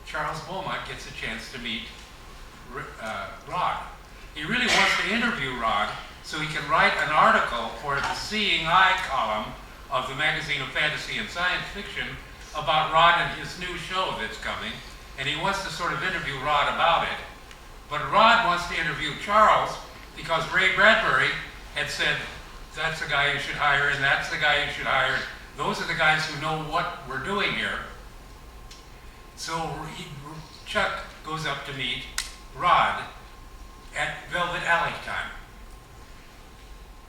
Charles Beaumont gets a chance to meet Rod. He really wants to interview Rod so he can write an article for the Seeing Eye column of the magazine of fantasy and science fiction about Rod and his new show that's coming, and he wants to sort of interview Rod about it. But Rod wants to interview Charles because Ray Bradbury had said, that's the guy you should hire, and that's the guy you should hire. Those are the guys who know what we're doing here. So Chuck goes up to meet Rod at Velvet Alley time.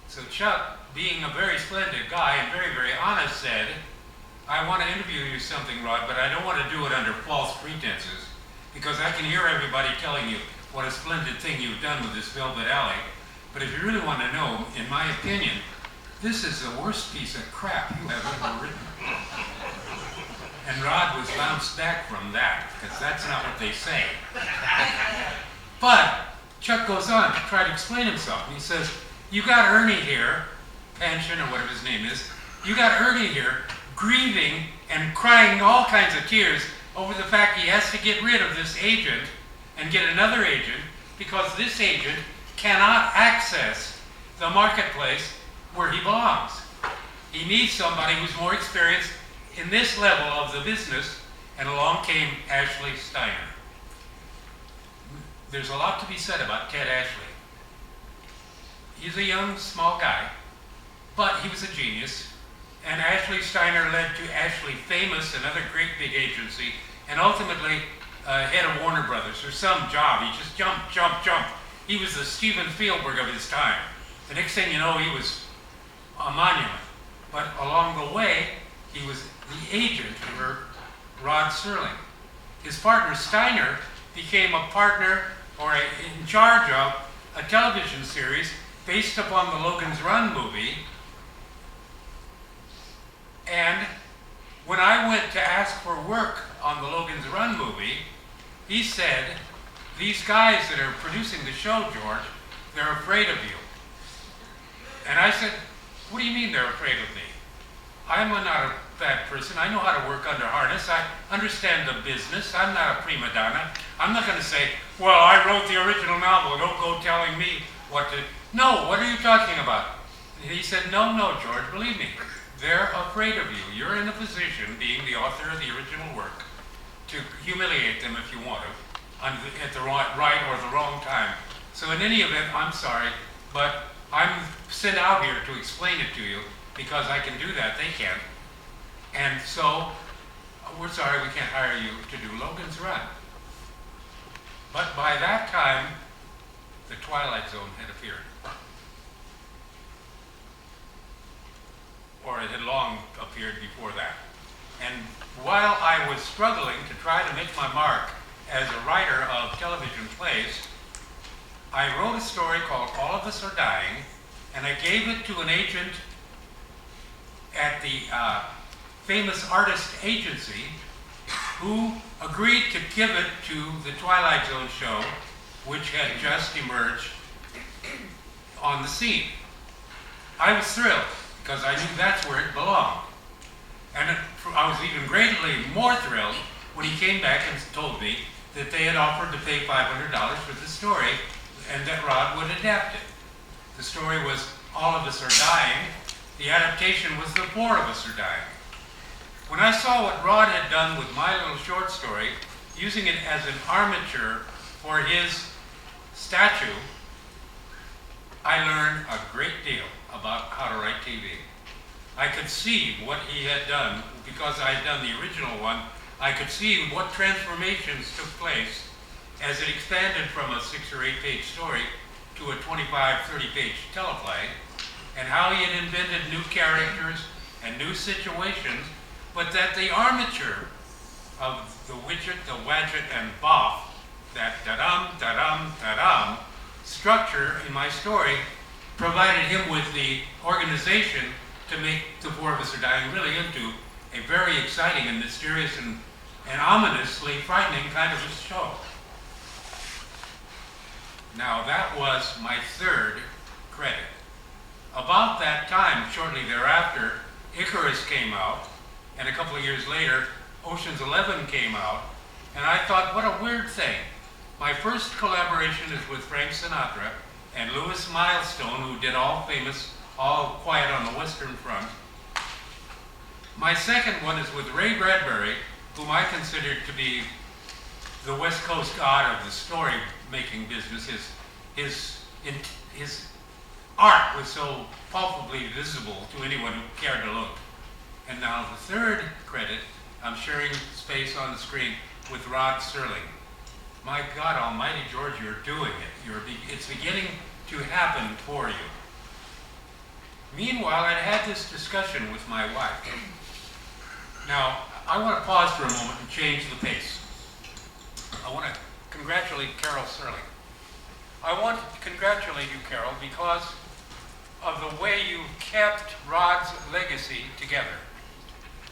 So Chuck, being a very splendid guy and very, very honest, said, I want to interview you something, Rod, but I don't want to do it under false pretenses, because I can hear everybody telling you what a splendid thing you've done with this Velvet Alley. But if you really want to know, in my opinion, this is the worst piece of crap you have ever written. And Rod was bounced back from that, because that's not what they say. But Chuck goes on to try to explain himself. And he says, you got Ernie here, Pension or whatever his name is, you got Ernie here grieving and crying all kinds of tears over the fact he has to get rid of this agent and get another agent because this agent cannot access the marketplace where he belongs. He needs somebody who's more experienced in this level of the business, and along came Ashley Steiner. There's a lot to be said about Ted Ashley. He's a young, small guy, but he was a genius, and Ashley Steiner led to Ashley Famous, another great big agency, and ultimately head of Warner Brothers, or some job. He just jumped. He was the Steven Spielberg of his time. The next thing you know, he was a monument. But along the way, he was the agent for Rod Serling. His partner Steiner became a partner or in charge of a television series based upon the Logan's Run movie. And when I went to ask for work on the Logan's Run movie, he said, these guys that are producing the show, George, they're afraid of you. And I said, what do you mean they're afraid of me? I'm not a bad person. I know how to work under harness. I understand the business. I'm not a prima donna. I'm not going to say, well, I wrote the original novel. Don't go telling me what to... No, what are you talking about? And he said, no, George, believe me. They're afraid of you. You're in a position, being the author of the original work, to humiliate them if you want to, at the right or the wrong time. So in any event, I'm sorry, but I'm sent out here to explain it to you because I can do that. They can't. And so, we're sorry we can't hire you to do Logan's Run. But by that time, the Twilight Zone had appeared. Or it had long appeared before that. And while I was struggling to try to make my mark as a writer of television plays, I wrote a story called All of Us Are Dying, and I gave it to an agent at the Famous Artist Agency who agreed to give it to the Twilight Zone show, which had just emerged on the scene. I was thrilled because I knew that's where it belonged. And I was even greatly more thrilled when he came back and told me that they had offered to pay $500 for the story and that Rod would adapt it. The story was All of Us Are Dying. The adaptation was The Four of Us Are Dying. When I saw what Rod had done with my little short story, using it as an armature for his statue, I learned a great deal about how to write TV. I could see what he had done, because I had done the original one. I could see what transformations took place as it expanded from a 6 or 8 page story to a 25, 30 page teleplay, and how he had invented new characters and new situations, but that the armature of the widget, the wadget, and boff, that da-dum, da-dum, da-dum structure in my story provided him with the organization to make The Four of Us Are Dying really into a very exciting and mysterious and ominously frightening kind of a show. Now that was my third credit. About that time, shortly thereafter, Icarus came out, and a couple of years later, Ocean's 11 came out, And I thought, what a weird thing. My first collaboration is with Frank Sinatra and Louis Milestone, who did All Famous, All Quiet on the Western Front. My second one is with Ray Bradbury, whom I consider to be the West Coast god of the story-making business. His art was so palpably visible to anyone who cared to look. And now the third credit, I'm sharing space on the screen with Rod Serling. My God Almighty, George, you're doing it. It's beginning to happen for you. Meanwhile, I'd had this discussion with my wife. Now, I want to pause for a moment and change the pace. I want to congratulate Carol Serling. I want to congratulate you, Carol, because of the way you kept Rod's legacy together.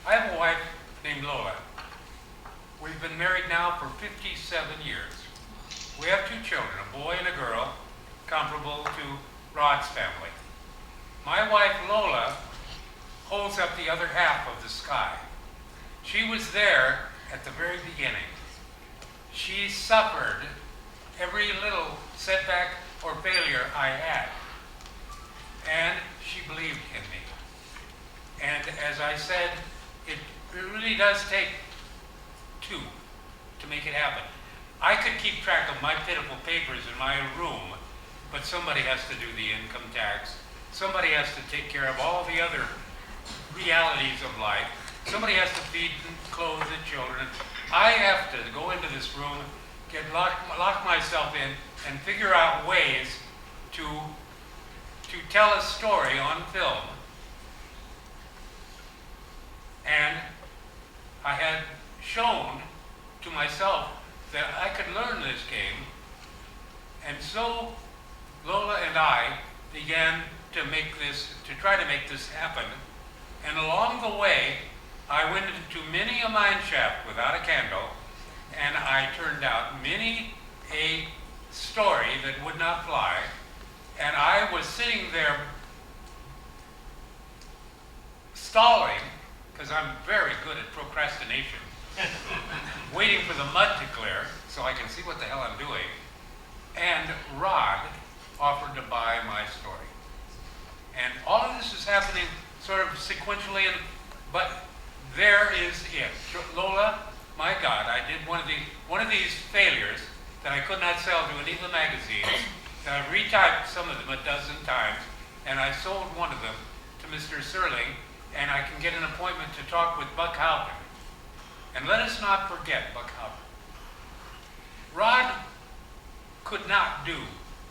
I have a wife named Lola. We've been married now for 57 years. We have 2 children, a boy and a girl, comparable to Rod's family. My wife, Lola, holds up the other half of the sky. She was there at the very beginning. She suffered every little setback or failure I had. And she believed in me. And as I said, it really does take 2 to make it happen. I could keep track of my pitiful papers in my room, but somebody has to do the income tax. Somebody has to take care of all the other realities of life. Somebody has to feed and clothe the children. I have to go into this room, lock myself in, and figure out ways to tell a story on film. And I had shown to myself that I could learn this game. And so Lola and I began to try to make this happen. And along the way, I went into many a mine shaft without a candle, and I turned out many a story that would not fly. And I was sitting there stalling, because I'm very good at procrastination, waiting for the mud to clear so I can see what the hell I'm doing. And Rod offered to buy my story. And all of this is happening sort of sequentially, but there is it. Lola, my God, I did one of these failures that I could not sell to any of the magazines. And I retyped some of them a dozen times, and I sold one of them to Mr. Serling, and I can get an appointment to talk with Buck Halpin. And let us not forget Buck Halpin. Rod could not do,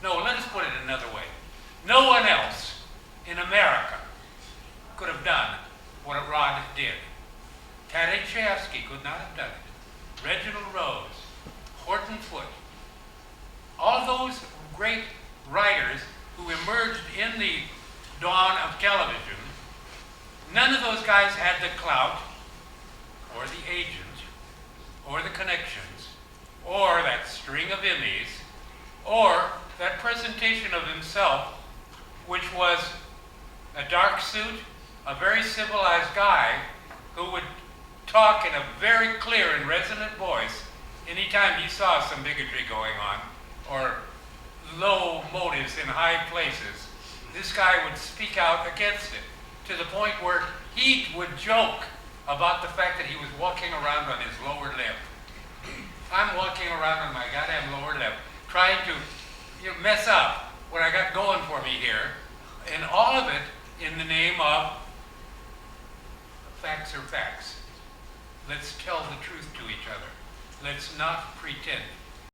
no, let us put it another way. No one else in America could have done what Rod did. Tadej Chayefsky could not have done it. Reginald Rose, Horton Foote, all those great writers who emerged in the dawn of television, none of those guys had the clout, or the agent, or the connections, or that string of Emmys, or that presentation of himself, which was a dark suit, a very civilized guy who would talk in a very clear and resonant voice anytime he saw some bigotry going on, or low motives in high places. This guy would speak out against it, to the point where he would joke about the fact that he was walking around on his lower lip. I'm walking around on my goddamn lower lip, trying to mess up what I got going for me here, and all of it in the name of facts are facts. Let's tell the truth to each other. Let's not pretend.